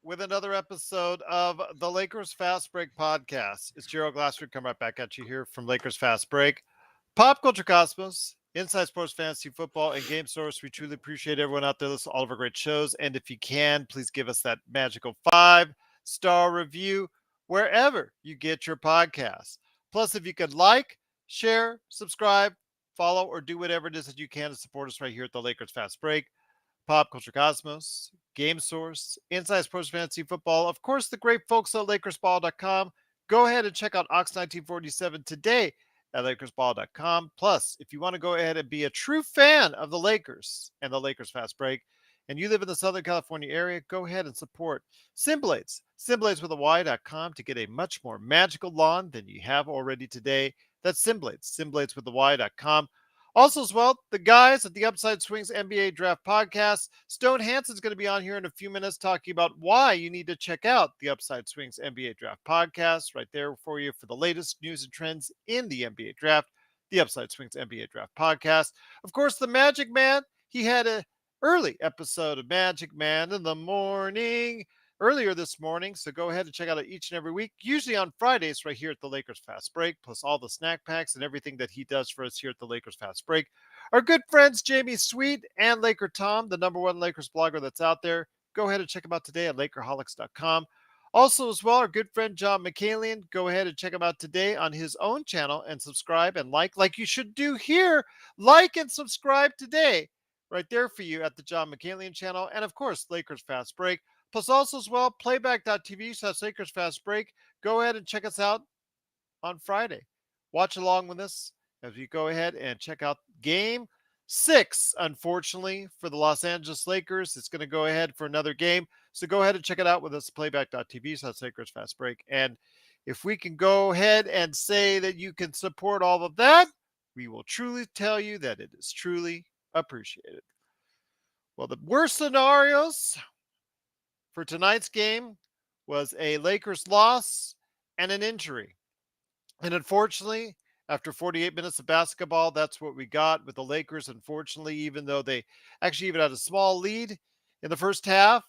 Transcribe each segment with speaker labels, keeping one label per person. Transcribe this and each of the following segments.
Speaker 1: with another episode of the Lakers Fast Break podcast. It's Gerald Glassford coming right back at you here from Lakers Fast Break. Pop Culture Cosmos, Inside Sports Fantasy Football, and Game Source. We truly appreciate everyone out there listening to all of our great shows. And if you can, please give us that magical 5-star review wherever you get your podcasts. Plus, if you could like, share, subscribe, follow, or do whatever it is that you can to support us right here at the Lakers Fast Break. Pop Culture Cosmos, Game Source, Inside Sports Fantasy Football, of course, the great folks at LakersBall.com. Go ahead and check out Ox 1947 today at LakersBall.com. Plus, if you want to go ahead and be a true fan of the Lakers and the Lakers Fast Break, and you live in the Southern California area, go ahead and support Simblades, Simblades with a Y.com to get a much more magical lawn than you have already today. That's Simblades, Simblades with a Y.com. Also, as well, the guys at the Upside Swings NBA Draft Podcast. Stone Hansen's going to be on here in a few minutes talking about why you need to check out the Upside Swings NBA Draft Podcast. Right there for you for the latest news and trends in the NBA Draft. The Upside Swings NBA Draft Podcast. Of course, the Magic Man. He had an early episode of Magic Man in the morning earlier this morning. So go ahead and check out it each and every week, usually on Fridays right here at the Lakers Fast Break, plus all the snack packs and everything that he does for us here at the Lakers Fast Break. Our good friends Jamie Sweet and Laker Tom, the number one Lakers blogger that's out there. Go ahead and check him out today at Lakerholics.com. Also, as well, our good friend John Mikaelian. Go ahead and check him out today on his own channel and subscribe and like you should do here. Like and subscribe today right there for you at the John Mikaelian channel. And of course, Lakers Fast Break. Plus, also as well, playback.tv/Lakers Fast Break. Go ahead and check us out on Friday. Watch along with us as we go ahead and check out Game 6, unfortunately, for the Los Angeles Lakers. It's going to go ahead for another game. So go ahead and check it out with us, playback.tv/Lakers Fast Break. And if we can go ahead and say that you can support all of that, we will truly tell you that it is truly appreciated. Well, the worst scenarios for tonight's game was a Lakers loss and an injury. And unfortunately, after 48 minutes of basketball, that's what we got with the Lakers. Unfortunately, even though they actually even had a small lead in the first half,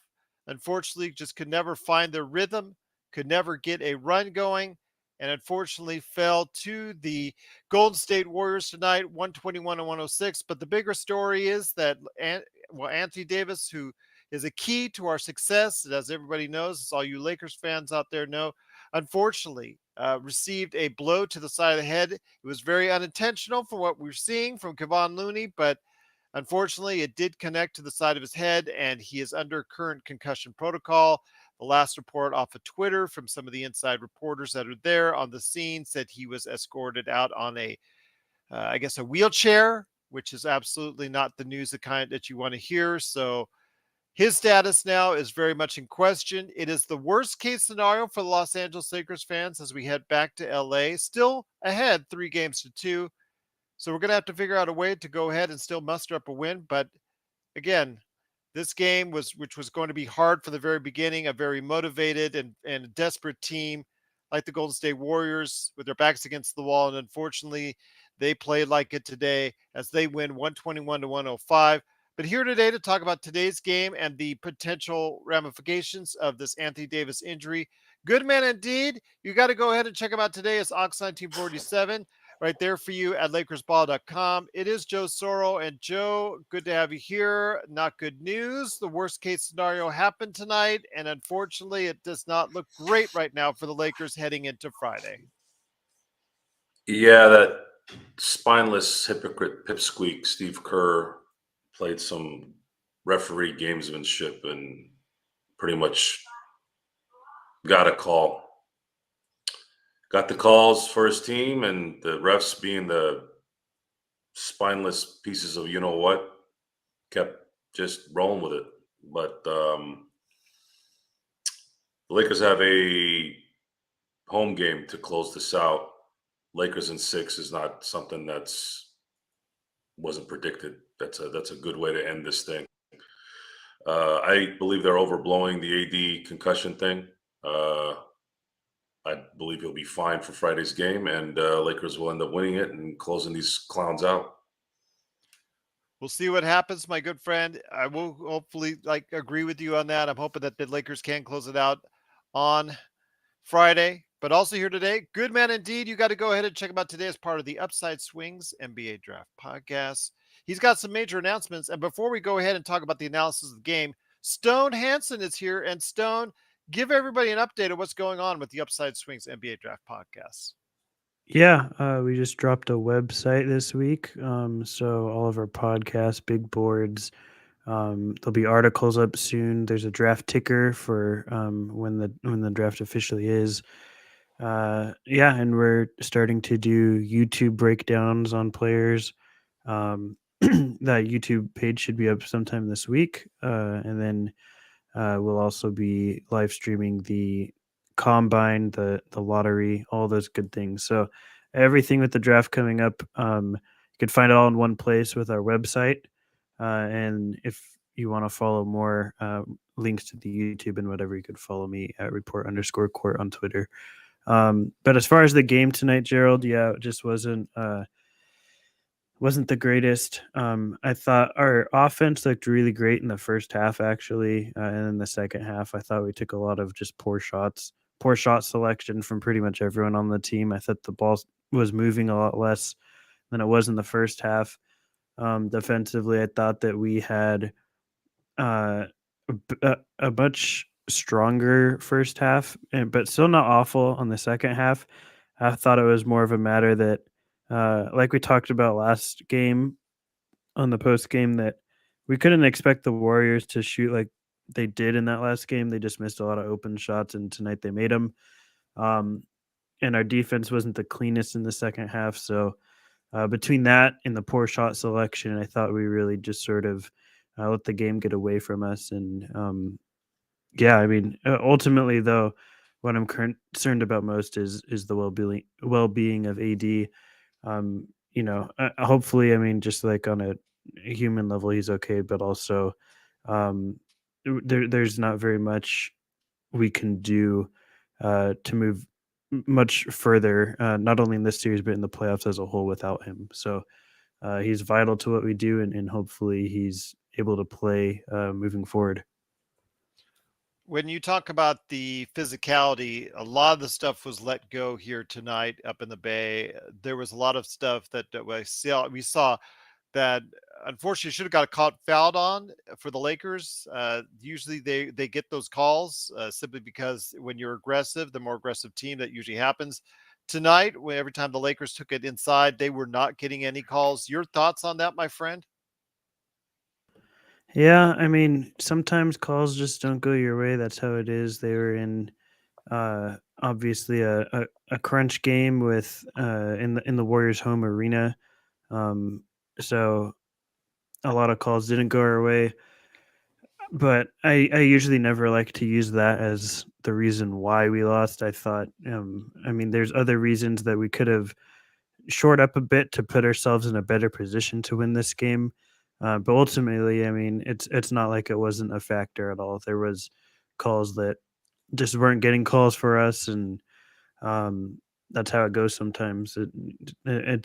Speaker 1: unfortunately, just could never find their rhythm, could never get a run going, and unfortunately fell to the Golden State Warriors tonight, 121-106. But the bigger story is that, Anthony Davis, who is a key to our success, as everybody knows, as all you Lakers fans out there know, unfortunately received a blow to the side of the head. It was very unintentional for what we're seeing from Kevon Looney, but unfortunately it did connect to the side of his head, and he is under current concussion protocol. The last report off of Twitter from some of the inside reporters that are there on the scene said he was escorted out on I guess, a wheelchair, which is absolutely not the news the kind that you want to hear. So his status now is very much in question. It is the worst case scenario for the Los Angeles Lakers fans as we head back to LA, still ahead 3-2. So we're going to have to figure out a way to go ahead and still muster up a win. But again, this game which was going to be hard from the very beginning, a very motivated and desperate team like the Golden State Warriors with their backs against the wall. And unfortunately, they played like it today as they win 121-105. But here today to talk about today's game and the potential ramifications of this Anthony Davis injury. Good man indeed. You got to go ahead and check him out today. It's Ox 1947 right there for you at LakersBall.com. It is Joe Soro. And Joe, good to have you here. Not good news. The worst case scenario happened tonight. And unfortunately, it does not look great right now for the Lakers heading into Friday.
Speaker 2: Yeah, that spineless hypocrite pipsqueak Steve Kerr played some referee gamesmanship and pretty much got a call. Got the calls for his team, and the refs, being the spineless pieces of you-know-what, kept just rolling with it. But the Lakers have a home game to close this out. Lakers in 6 is not something wasn't predicted. That's a good way to end this thing. I believe they're overblowing the AD concussion thing. I believe he'll be fine for Friday's game, and Lakers will end up winning it and closing these clowns out.
Speaker 1: We'll see what happens, my good friend. I will hopefully agree with you on that. I'm hoping that the Lakers can close it out on Friday, but also here today. Good man indeed. You got to go ahead and check him out today as part of the Upside Swings NBA Draft Podcast. He's got some major announcements. And before we go ahead and talk about the analysis of the game, Stone Hansen is here. And Stone, give everybody an update of what's going on with the Upside Swings NBA Draft Podcast.
Speaker 3: Yeah, we just dropped a website this week. So all of our podcasts, big boards, there'll be articles up soon. There's a draft ticker for when the draft officially is. Yeah, and we're starting to do YouTube breakdowns on players. That YouTube page should be up sometime this week, and then we'll also be live streaming the combine, the lottery, all those good things. So everything with the draft coming up, you can find it all in one place with our website. And if you want to follow more links to the YouTube and whatever, you could follow me at report_court on Twitter. But as far as the game tonight, Gerald, yeah, it just wasn't the greatest. I thought our offense looked really great in the first half, actually, and in the second half, I thought we took a lot of just poor shot selection from pretty much everyone on the team. I thought the ball was moving a lot less than it was in the first half. Defensively, I thought that we had a much stronger first half, but still not awful on the second half. I thought it was more of a matter that, like we talked about last game on the post game, that we couldn't expect the Warriors to shoot like they did in that last game. They just missed a lot of open shots, and tonight they made them. And our defense wasn't the cleanest in the second half. So between that and the poor shot selection, I thought we really just sort of let the game get away from us. And yeah, I mean, ultimately, though, what I'm concerned about most is the well-being of AD. Hopefully, I mean, just like on a human level, he's okay, but also um, there's not very much we can do to move much further, not only in this series but in the playoffs as a whole without him. So he's vital to what we do, and hopefully he's able to play moving forward.
Speaker 1: When you talk about the physicality, a lot of the stuff was let go here tonight up in the Bay. There was a lot of stuff that we saw that unfortunately should have got caught fouled on for the Lakers. Usually they get those calls simply because when you're aggressive, the more aggressive team, that usually happens. Tonight, when every time the Lakers took it inside, they were not getting any calls. Your thoughts on that, my friend?
Speaker 3: Yeah, I mean, sometimes calls just don't go your way. That's how it is. They were in obviously a crunch game with in the Warriors' home arena. Um, so a lot of calls didn't go our way. But I usually never like to use that as the reason why we lost. I thought, I mean, there's other reasons that we could have shored up a bit to put ourselves in a better position to win this game. But ultimately, I mean, it's not like it wasn't a factor at all. There was calls that just weren't getting calls for us, and um, that's how it goes sometimes.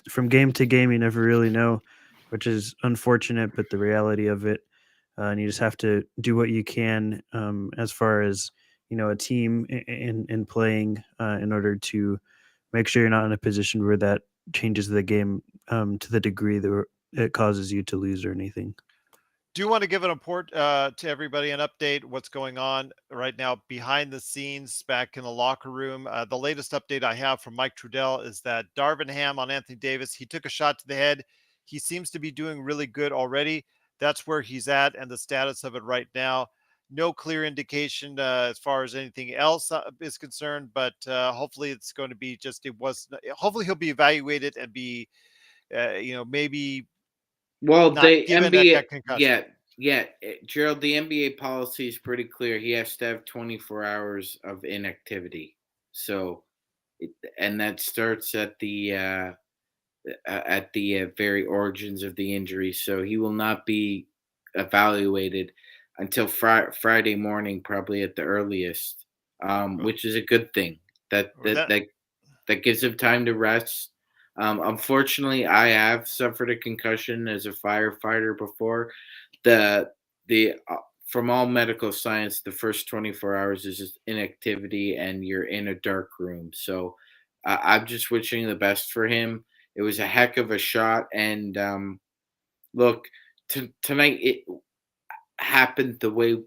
Speaker 3: From game to game, you never really know, which is unfortunate, but the reality of it. And you just have to do what you can as far as a team in playing in order to make sure you're not in a position where that changes the game to the degree that it causes you to lose or anything.
Speaker 1: Do you want to give an report to everybody, an update what's going on right now behind the scenes back in the locker room? The latest update I have from Mike Trudell is that Darvin Ham on Anthony Davis, he took a shot to the head. He seems to be doing really good already. That's where he's at and the status of it right now. No clear indication as far as anything else is concerned, but hopefully it's going to be just it was. Hopefully he'll be evaluated and be, maybe
Speaker 4: Well,
Speaker 1: not
Speaker 4: the
Speaker 1: given that
Speaker 4: NBA,
Speaker 1: concussion.
Speaker 4: Gerald, the NBA policy is pretty clear. He has to have 24 hours of inactivity. So, and that starts at the very origins of the injury. So he will not be evaluated until Friday morning, probably at the earliest, which is a good thing. That
Speaker 1: Or
Speaker 4: that
Speaker 1: that
Speaker 4: that that gives him time to rest. Unfortunately, I have suffered a concussion as a firefighter before. The from all medical science, the first 24 hours is just inactivity, and you're in a dark room. So I'm just wishing the best for him. It was a heck of a shot, and look, tonight it happened the way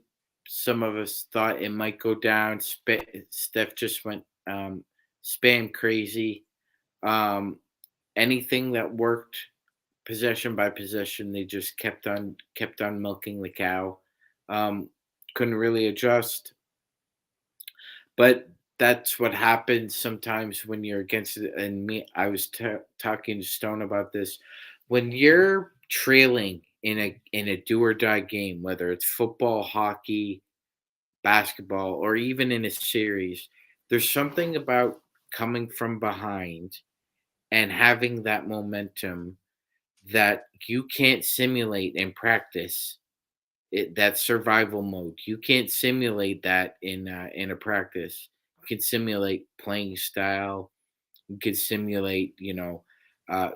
Speaker 4: some of us thought it might go down. Steph just went spam crazy. Um, Anything that worked possession by possession, they just kept on milking the cow. Um, couldn't really adjust, but that's what happens sometimes when you're against it. And me, I was talking to Stone about this. When you're trailing in a do or die game, whether it's football, hockey, basketball, or even in a series, there's something about coming from behind and having that momentum that you can't simulate in practice. That survival mode, you can't simulate that in a practice. You can simulate playing style. You can simulate,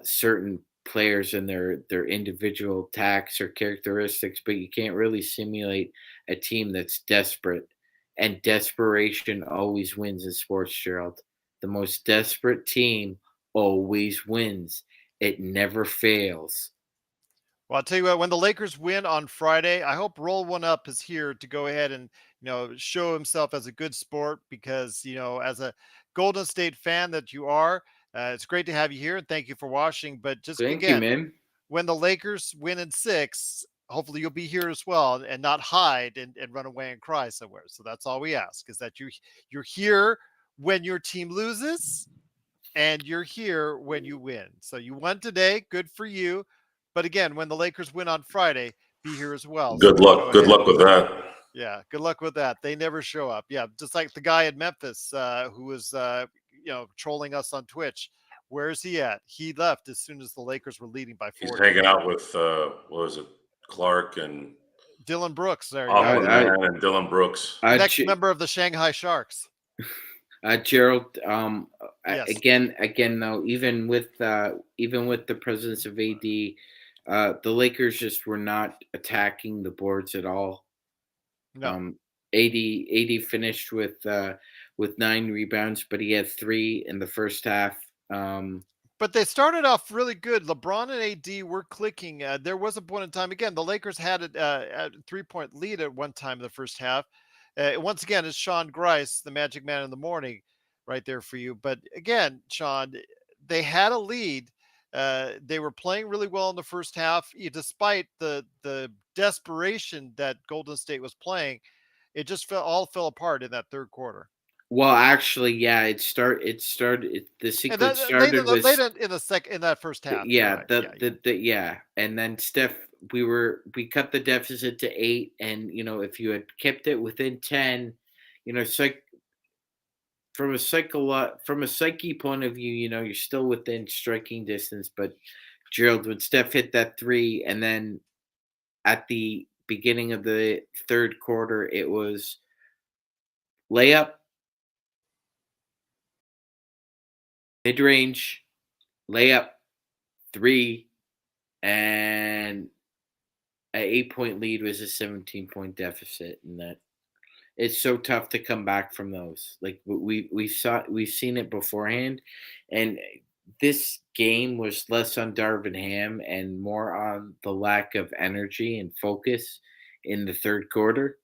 Speaker 4: certain players and their individual tacks or characteristics, but you can't really simulate a team that's desperate. And desperation always wins in sports, Gerald. The most desperate team always wins. It never fails.
Speaker 1: Well, I'll tell you what, when the Lakers win on Friday, I hope Roll One Up is here to go ahead and, show himself as a good sport because, as a Golden State fan that you are, it's great to have you here and thank you for watching. But just
Speaker 4: Thank you,
Speaker 1: again,
Speaker 4: man.
Speaker 1: when the Lakers win in 6, hopefully you'll be here as well and not hide and run away and cry somewhere. So that's all we ask is that you're here when your team loses and you're here when you win. So you won today, good for you. But again, when the Lakers win on Friday, be here as well. So
Speaker 2: Good
Speaker 1: we can go
Speaker 2: luck. Good
Speaker 1: ahead.
Speaker 2: luck with that.
Speaker 1: Yeah, good luck with that. They never show up. Yeah, just like the guy in Memphis who was trolling us on Twitch. Where's he at? He left as soon as the Lakers were leading by
Speaker 2: He's
Speaker 1: 40.
Speaker 2: hanging out with what was it, Clark and
Speaker 1: Dylan Brooks, there you go.
Speaker 2: Aquaman and Dylan Brooks.
Speaker 1: Next member of the Shanghai Sharks.
Speaker 4: Gerald,
Speaker 1: Yes.
Speaker 4: again, though, even with the presence of AD, the Lakers just were not attacking the boards at all.
Speaker 1: No.
Speaker 4: AD finished with 9 rebounds, but he had 3 in the first half.
Speaker 1: But they started off really good. LeBron and AD were clicking. There was a point in time. Again, the Lakers had a 3-point lead at one time in the first half. Once again, it's Sean Grice, the Magic Man in the morning, right there for you. But again, Sean, they had a lead. They were playing really well in the first half, despite the desperation that Golden State was playing. It just all fell apart in that third quarter.
Speaker 4: Well, actually, yeah, the sequence started with
Speaker 1: late in that first half.
Speaker 4: Yeah,
Speaker 1: Right.
Speaker 4: and then Steph, we cut the deficit to 8, and if you had kept it within 10, from a psyche point of view, you're still within striking distance. But Gerald, when Steph hit that 3, and then at the beginning of the third quarter, it was layup, mid range, layup, 3, and an 8-point lead was a 17-point deficit, and that it's so tough to come back from those. Like we've seen it beforehand, and this game was less on Darvin Ham and more on the lack of energy and focus in the third quarter.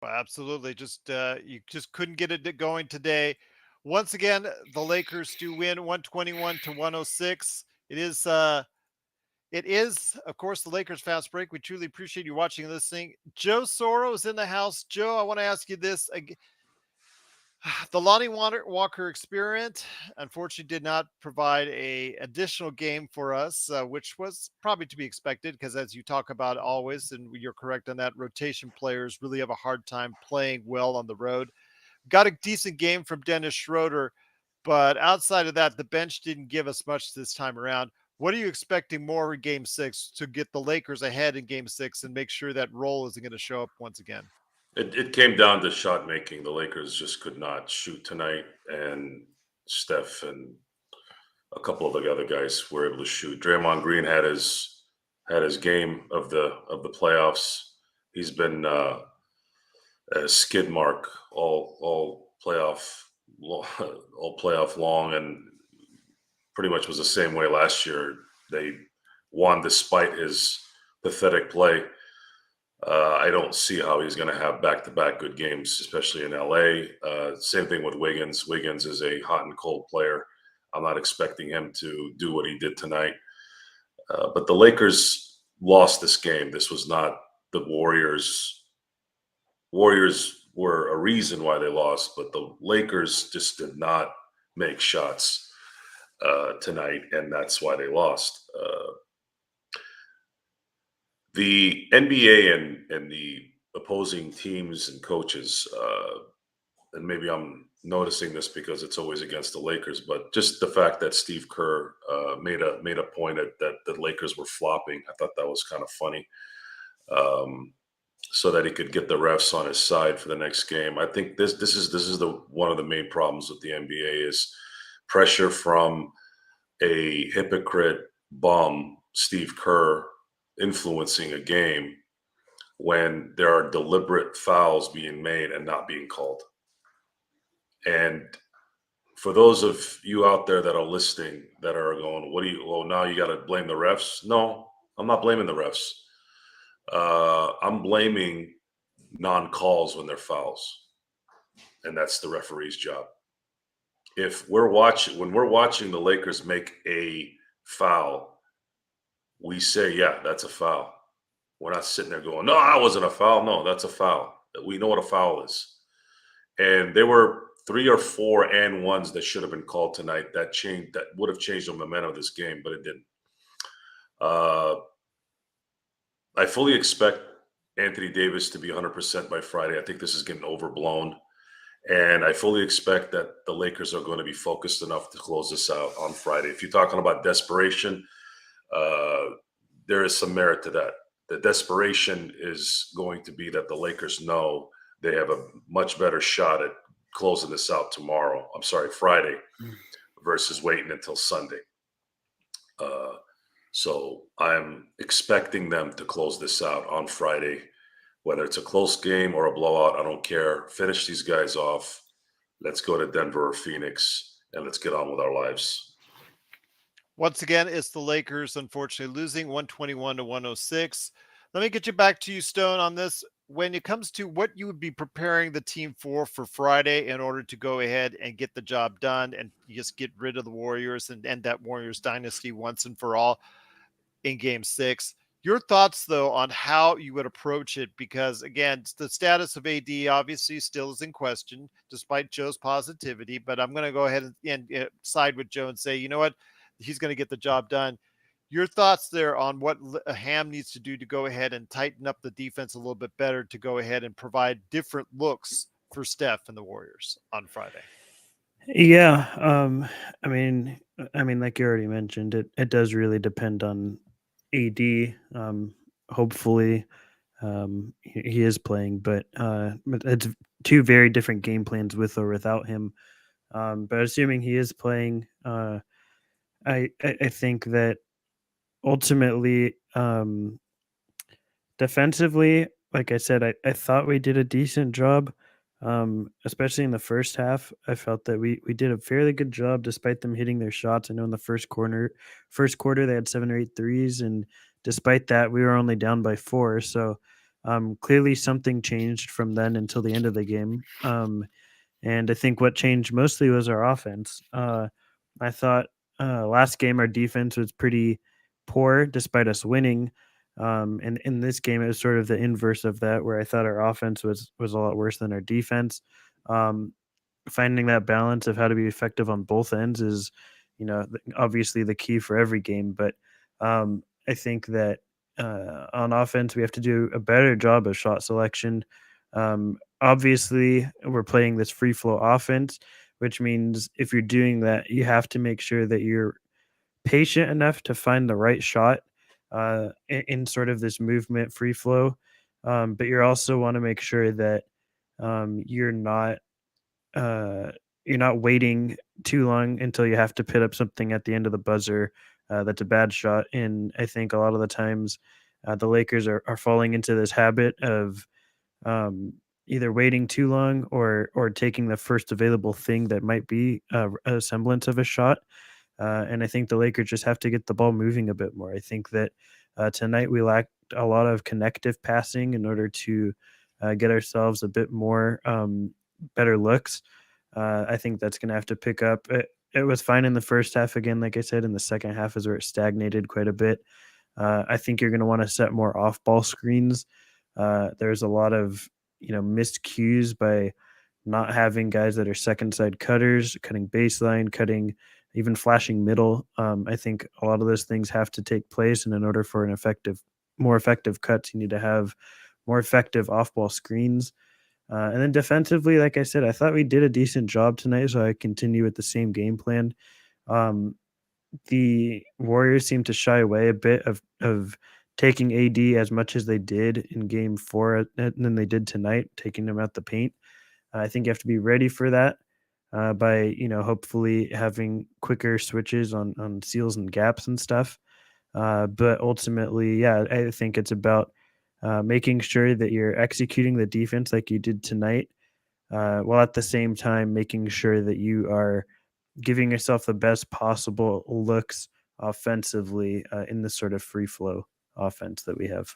Speaker 1: Well, absolutely. Just you just couldn't get it going today. Once again, the Lakers do win 121-106. It is, of course, the Lakers Fast Break. We truly appreciate you watching and listening. Joe Soro is in the house. Joe, I want to ask you this. The Lonnie Walker experiment, unfortunately, did not provide a additional game for us, which was probably to be expected because, as you talk about always, and you're correct on that, rotation players really have a hard time playing well on the road. Got a decent game from Dennis Schroeder, but outside of that, the bench didn't give us much this time around. What are you expecting more in Game 6 to get the Lakers ahead in Game 6 and make sure that Roll isn't going to show up once again?
Speaker 2: It came down to shot making. The Lakers just could not shoot tonight, and Steph and a couple of the other guys were able to shoot. Draymond Green had his game of the playoffs. He's been a skid mark all playoff long, and pretty much was the same way last year. They won despite his pathetic play. I don't see how he's going to have back-to-back good games, especially in LA. Same thing with Wiggins. Wiggins is a hot and cold player. I'm not expecting him to do what he did tonight. But the Lakers lost this game. This was not the Warriors. Warriors were a reason why they lost, but the Lakers just did not make shots tonight, and that's why they lost. The NBA and the opposing teams and coaches, and maybe I'm noticing this because it's always against the Lakers, but just the fact that Steve Kerr made a point that the Lakers were flopping, I thought that was kind of funny, so that he could get the refs on his side for the next game. I think this is one of the main problems with the NBA is pressure from a hypocrite bum, Steve Kerr, influencing a game when there are deliberate fouls being made and not being called. And for those of you out there that are listening that are going, now you got to blame the refs? No, I'm not blaming the refs. I'm blaming non-calls when they're fouls. And that's the referee's job. When we're watching the Lakers make a foul, we say, yeah, that's a foul. We're not sitting there going, no, that wasn't a foul. No, that's a foul. We know what a foul is. And there were 3 or 4 and ones that should have been called tonight that would have changed the momentum of this game, but it didn't. I fully expect Anthony Davis to be 100% by Friday. I think this is getting overblown. And I fully expect that the Lakers are going to be focused enough to close this out on Friday. If you're talking about desperation, there is some merit to that. The desperation is going to be that the Lakers know they have a much better shot at closing this out Friday, versus waiting until Sunday. So I'm expecting them to close this out on Friday, whether it's a close game or a blowout. I don't care. Finish these guys off. Let's go to Denver or Phoenix, and let's get on with our lives.
Speaker 1: Once again, it's the Lakers, unfortunately, losing 121-106. Let me get you back to you, Stone, on this. When it comes to what you would be preparing the team for Friday in order to go ahead and get the job done and just get rid of the Warriors and end that Warriors dynasty once and for all in Game 6. Your thoughts, though, on how you would approach it, because, again, the status of AD obviously still is in question, despite Joe's positivity. But I'm going to go ahead and side with Joe and say, you know what? He's going to get the job done. Your thoughts there on what Ham needs to do to go ahead and tighten up the defense a little bit better to go ahead and provide different looks for Steph and the Warriors on Friday.
Speaker 3: Yeah. I mean, like you already mentioned, it does really depend on AD. Hopefully, he is playing, but it's 2 very different game plans with or without him. But assuming he is playing, I think that ultimately, defensively, like I said, I thought we did a decent job, especially in the first half. I felt that we did a fairly good job despite them hitting their shots. I know in the first quarter they had 7 or 8 threes, and despite that, we were only down by 4. So clearly something changed from then until the end of the game. And I think what changed mostly was our offense. I thought last game our defense was pretty poor despite us winning. And in this game, it was sort of the inverse of that, where I thought our offense was a lot worse than our defense. Finding that balance of how to be effective on both ends is, obviously the key for every game. But I think that on offense, we have to do a better job of shot selection. Obviously, we're playing this free flow offense, which means if you're doing that, you have to make sure that you're patient enough to find the right shot in sort of this movement free flow. But you also want to make sure that you're not you're not waiting too long until you have to put up something at the end of the buzzer that's a bad shot. And I think a lot of the times the Lakers are falling into this habit of um, either waiting too long or taking the first available thing that might be a semblance of a shot. And I think the Lakers just have to get the ball moving a bit more. I think that tonight we lacked a lot of connective passing in order to get ourselves a bit more better looks. I think that's going to have to pick up. It was fine in the first half again, like I said. In the second half is where it stagnated quite a bit. I think you're going to want to set more off-ball screens. There's a lot of missed cues by not having guys that are second side cutters, cutting baseline, cutting even flashing middle. I think a lot of those things have to take place, and in order for more effective cuts, you need to have more effective off-ball screens. And then defensively, like I said, I thought we did a decent job tonight, so I continue with the same game plan. Um, the Warriors seem to shy away a bit of taking AD as much as they did in Game 4 than they did tonight, taking them out the paint. I think you have to be ready for that by hopefully having quicker switches on seals and gaps and stuff. But ultimately, yeah, I think it's about making sure that you're executing the defense like you did tonight, while at the same time making sure that you are giving yourself the best possible looks offensively in this sort of free flow offense that we have.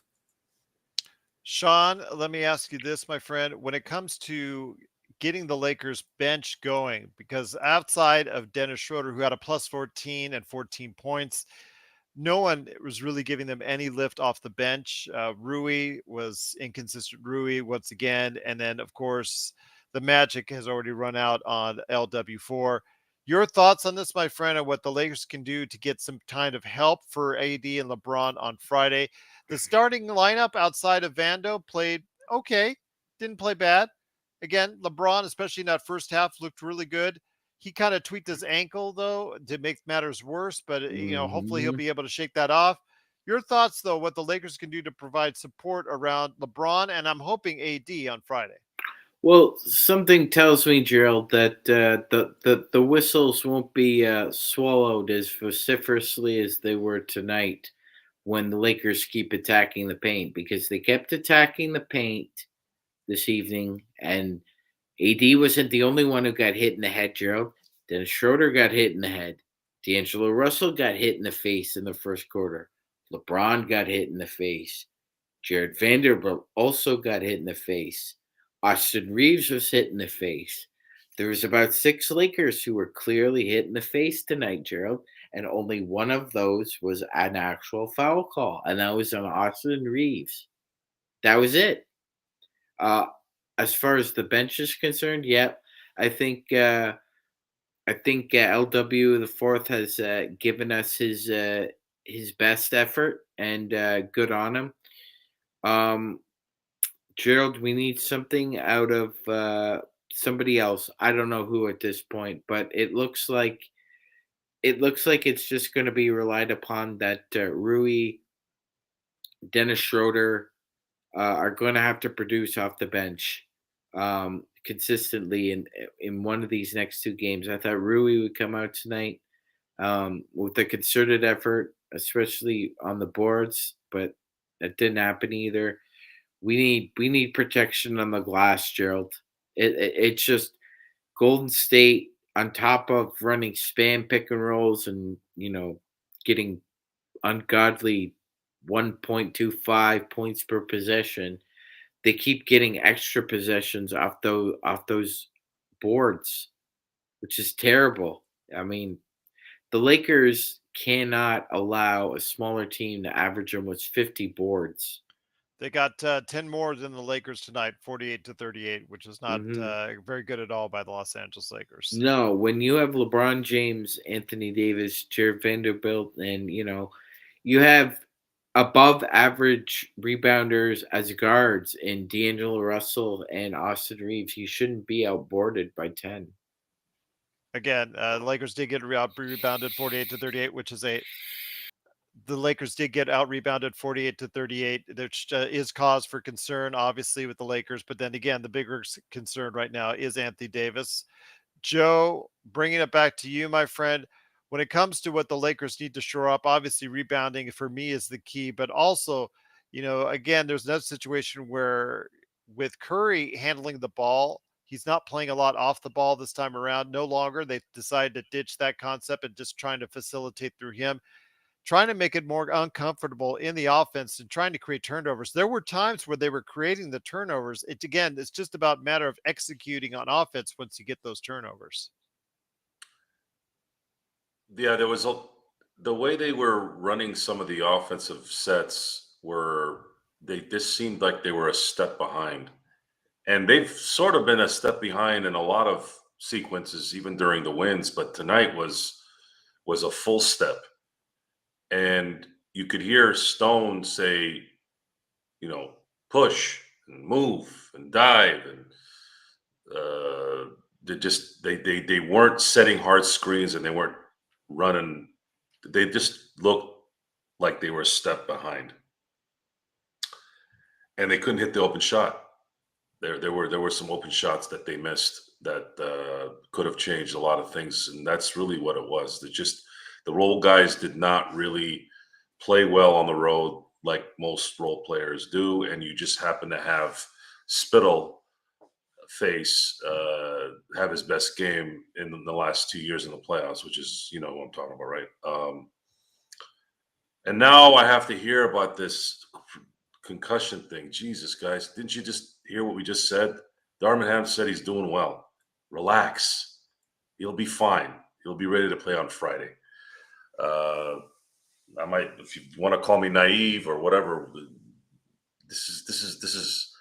Speaker 1: Sean, let me ask you this, my friend. When it comes to getting the Lakers bench going, because outside of Dennis Schroeder, who had a plus 14 and 14 points, no one was really giving them any lift off the bench. Rui was inconsistent. Rui once again, and then of course the Magic has already run out on LW4. Your thoughts on this, my friend, and what the Lakers can do to get some kind of help for AD and LeBron on Friday? The starting lineup outside of Vando played okay, didn't play bad. Again, LeBron, especially in that first half, looked really good. He kind of tweaked his ankle though to make matters worse, but hopefully he'll
Speaker 4: Mhm.
Speaker 1: be able to shake that off. Your thoughts though, what the Lakers can do to provide support around LeBron, and I'm hoping AD on Friday.
Speaker 4: Well, something tells me, Gerald, that the whistles won't be swallowed as vociferously as they were tonight when the Lakers keep attacking the paint, because they kept attacking the paint this evening, and AD wasn't the only one who got hit in the head, Gerald. Dennis Schroeder got hit in the head. D'Angelo Russell got hit in the face in the first quarter. LeBron got hit in the face. Jared Vanderbilt also got hit in the face. Austin Reeves was hit in the face. There was about 6 Lakers who were clearly hit in the face tonight, Gerald, and only one of those was an actual foul call, and that was on Austin Reeves. That was it. Uh, as far as the bench is concerned, yep, I think LW the fourth has given us his best effort, and good on him. Um, Gerald, we need something out of somebody else. I don't know who at this point, but it looks like it's just going to be relied upon that Rui, Dennis Schroeder are going to have to produce off the bench consistently in one of these next 2 games. I thought Rui would come out tonight with a concerted effort, especially on the boards, but that didn't happen either. We need protection on the glass, Gerald. It's just Golden State on top of running spam pick and rolls and getting ungodly 1.25 points per possession. They keep getting extra possessions off those boards, which is terrible. I mean, the Lakers cannot allow a smaller team to average almost 50 boards.
Speaker 1: They got 10 more than the Lakers tonight, 48-38, which is not
Speaker 4: Hmm.
Speaker 1: very good at all by the Los Angeles Lakers.
Speaker 4: No, when you have LeBron James, Anthony Davis, Jared Vanderbilt, and you have above average rebounders as guards in D'Angelo Russell and Austin Reeves, you shouldn't be outboarded by 10.
Speaker 1: Again, the Lakers did get rebounded 48-38, which is the Lakers did get out rebounded 48-38, which is cause for concern, obviously, with the Lakers. But then again, the bigger concern right now is Anthony Davis. Joe, bringing it back to you, my friend. When it comes to what the Lakers need to shore up, obviously rebounding for me is the key, but also, again, there's another situation where with Curry handling the ball, he's not playing a lot off the ball this time around. No longer. They decided to ditch that concept and just trying to facilitate through him, trying to make it more uncomfortable in the offense and trying to create turnovers. There were times where they were creating the turnovers. It's just about matter of executing on offense once you get those turnovers.
Speaker 2: Yeah, the way they were running some of the offensive sets were they just seemed like they were a step behind. And they've sort of been a step behind in a lot of sequences, even during the wins, but tonight was a full step. And you could hear Stone say, push and move and dive, and they weren't setting hard screens, and they weren't running. They just looked like they were a step behind, and they couldn't hit the open shot. There were some open shots that they missed that could have changed a lot of things, and that's really what it was. The role guys did not really play well on the road like most role players do, and you just happen to have Spittle face have his best game in the last 2 years in the playoffs, which is what I'm talking about, right? And now I have to hear about this concussion thing. Jesus, guys, didn't you just hear what we just said? Darvin Ham said he's doing well. Relax. He'll be fine. He'll be ready to play on Friday. I might, if you want to call me naive or whatever, this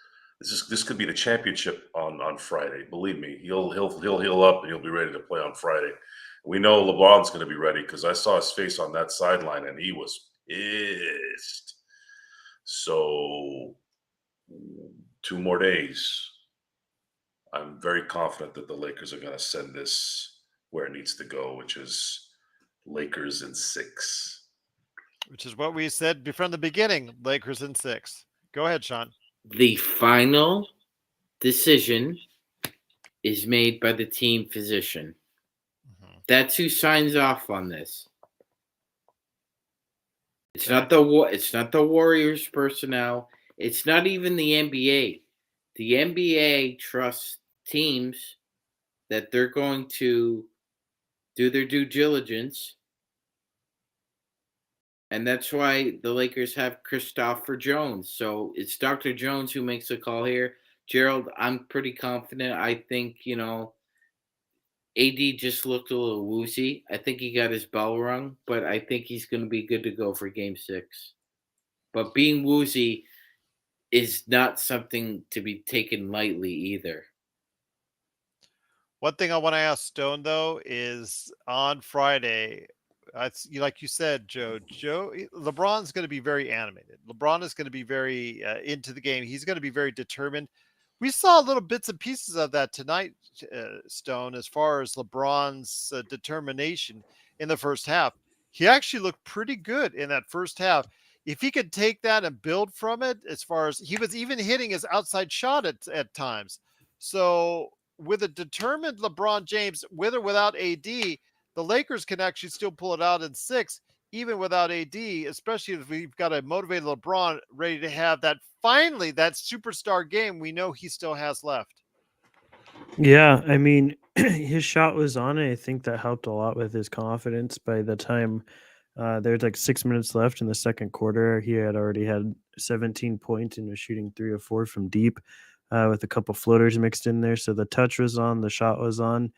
Speaker 2: could be the championship on Friday. Believe me, he'll heal up and he'll be ready to play on Friday. We know LeBron's going to be ready because I saw his face on that sideline and he was pissed. So 2 more days. I'm very confident that the Lakers are going to send this where it needs to go, which is Lakers in 6.
Speaker 1: Which is what we said from the beginning, Lakers in 6. Go ahead, Sean.
Speaker 4: The final decision is made by the team physician. Mm-hmm. That's who signs off on this. It's not the Warriors personnel. It's not even the NBA. The NBA trusts teams that they're going to do their due diligence. And that's why the Lakers have Christopher Jones. So it's Dr. Jones who makes the call here. Gerald, I'm pretty confident. I think, AD just looked a little woozy. I think he got his bell rung, but I think he's going to be good to go for Game 6. But being woozy is not something to be taken lightly either.
Speaker 1: One thing I want to ask Stone, though, is on Friday, like you said, Joe, LeBron's going to be very animated. LeBron is going to be very into the game. He's going to be very determined. We saw little bits and pieces of that tonight, Stone, as far as LeBron's determination in the first half. He actually looked pretty good in that first half. If he could take that and build from it, as far as he was even hitting his outside shot at times. So with a determined LeBron James, with or without AD, the Lakers can actually still pull it out in 6, even without AD, especially if we've got a motivated LeBron ready to have that superstar game we know he still has left.
Speaker 3: Yeah, I mean, his shot was on it. I think that helped a lot with his confidence. By the time there's like 6 minutes left in the second quarter, he had already had 17 points and was shooting 3 of 4 from deep with a couple floaters mixed in there. So the touch was on, the shot was on.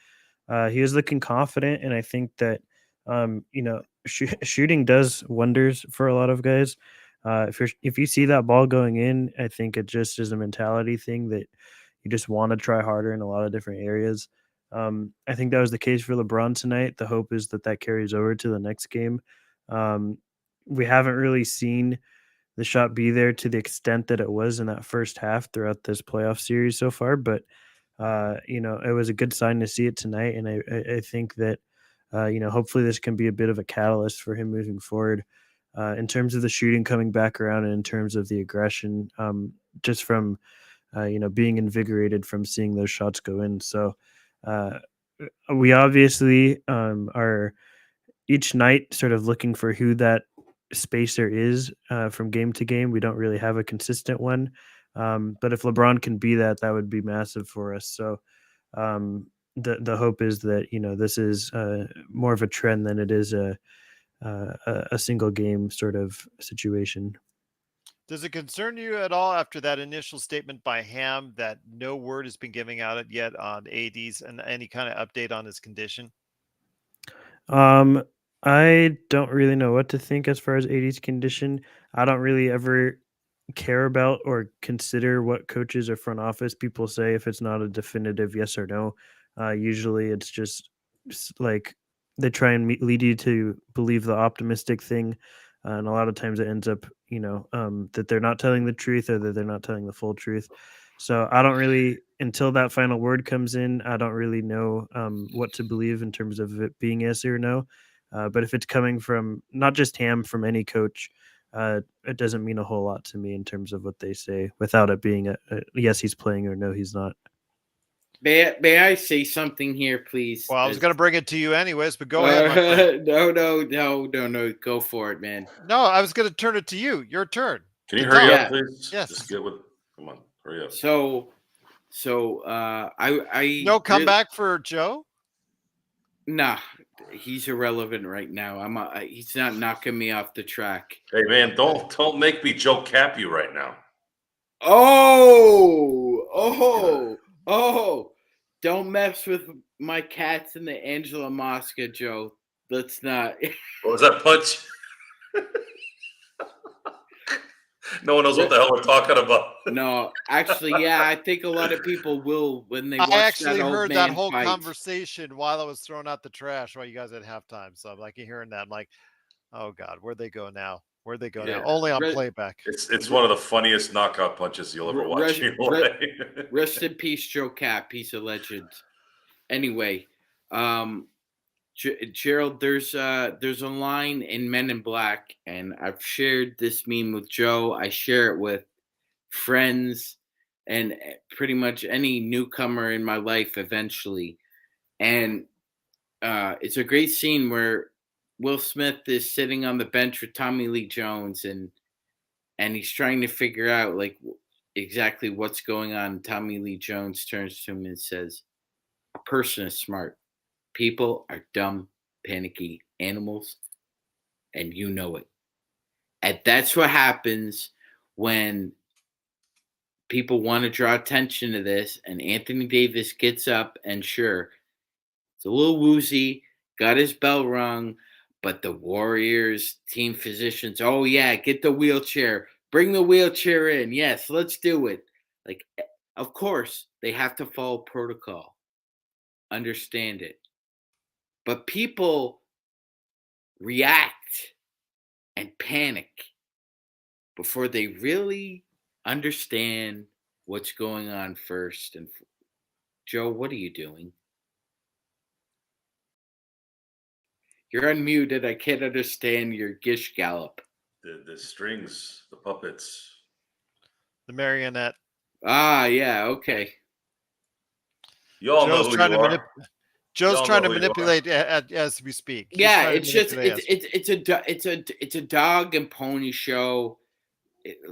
Speaker 3: He was looking confident, and I think that shooting does wonders for a lot of guys. If you see that ball going in, I think it just is a mentality thing that you just want to try harder in a lot of different areas. I think that was the case for LeBron tonight. The hope is that carries over to the next game. We haven't really seen the shot be there to the extent that it was in that first half throughout this playoff series so far, but it was a good sign to see it tonight. And I think that, hopefully this can be a bit of a catalyst for him moving forward in terms of the shooting coming back around and in terms of the aggression, just from, being invigorated from seeing those shots go in. So we obviously are each night sort of looking for who that spacer is from game to game. We don't really have a consistent one. But if LeBron can be that, that would be massive for us. So the hope is that, this is more of a trend than it is a single game sort of situation.
Speaker 1: Does it concern you at all after that initial statement by Ham that no word has been given out yet on AD's and any kind of update on his condition?
Speaker 3: I don't really know what to think as far as AD's condition. I don't really ever care about or consider what coaches or front office people say if it's not a definitive yes or no. Usually it's just like they try and lead you to believe the optimistic thing. And a lot of times it ends up, that they're not telling the truth or that they're not telling the full truth. So I don't really, until that final word comes in, I don't really know what to believe in terms of it being yes or no. But if it's coming from not just Ham, from any coach, it doesn't mean a whole lot to me in terms of what they say without it being a yes, he's playing or no, he's not.
Speaker 4: May I say something here, please?
Speaker 1: Well, I was going to bring it to you anyways, but go ahead, my friend.
Speaker 4: No. Go for it, man.
Speaker 1: No, I was going to turn it to you. Your turn.
Speaker 2: Can you
Speaker 1: to
Speaker 2: hurry
Speaker 1: talk.
Speaker 2: up, please?
Speaker 1: Yes.
Speaker 2: Just get with. Come on, hurry up.
Speaker 4: So I
Speaker 1: No comeback for Joe?
Speaker 4: Nah, he's irrelevant right now. He's not knocking me off the track.
Speaker 2: Hey man, don't make me Joe Cap you right now.
Speaker 4: Oh! Don't mess with my cats and the Angela Mosca, Joe. Let's not.
Speaker 2: What was that punch? No one knows what the hell we're talking about.
Speaker 4: No, actually, yeah, I think a lot of people will when they watch
Speaker 1: I actually
Speaker 4: that old
Speaker 1: heard
Speaker 4: man
Speaker 1: that whole
Speaker 4: fight.
Speaker 1: conversation while I was throwing out the trash while you guys at halftime. So I'm like hearing that. I'm like, oh God, where'd they go now? Where'd they go now? Only on playback.
Speaker 2: It's one of the funniest knockout punches you'll ever watch.
Speaker 4: Rest in peace, Joe Cap. He's a legend. Anyway, Gerald, there's a line in Men in Black, and I've shared this meme with Joe. I share it with friends and pretty much any newcomer in my life eventually. And it's a great scene where Will Smith is sitting on the bench with Tommy Lee Jones, and he's trying to figure out like exactly what's going on. Tommy Lee Jones turns to him and says, "A person is smart. People are dumb, panicky animals, and you know it." And that's what happens when people want to draw attention to this, and Anthony Davis gets up, and sure, it's a little woozy, got his bell rung, but the Warriors team physicians, oh yeah, get the wheelchair, bring the wheelchair in. Yes, let's do it. Like, of course, they have to follow protocol. Understand it. But people react and panic before they really understand what's going on first. And Joe, what are you doing? You're unmuted. I can't understand your gish gallop.
Speaker 2: The strings, the puppets.
Speaker 1: The marionette.
Speaker 4: Ah, yeah, okay.
Speaker 2: You all know who you are.
Speaker 1: Joe's trying to manipulate as we speak.
Speaker 4: Yeah, it's just it's a dog and pony show.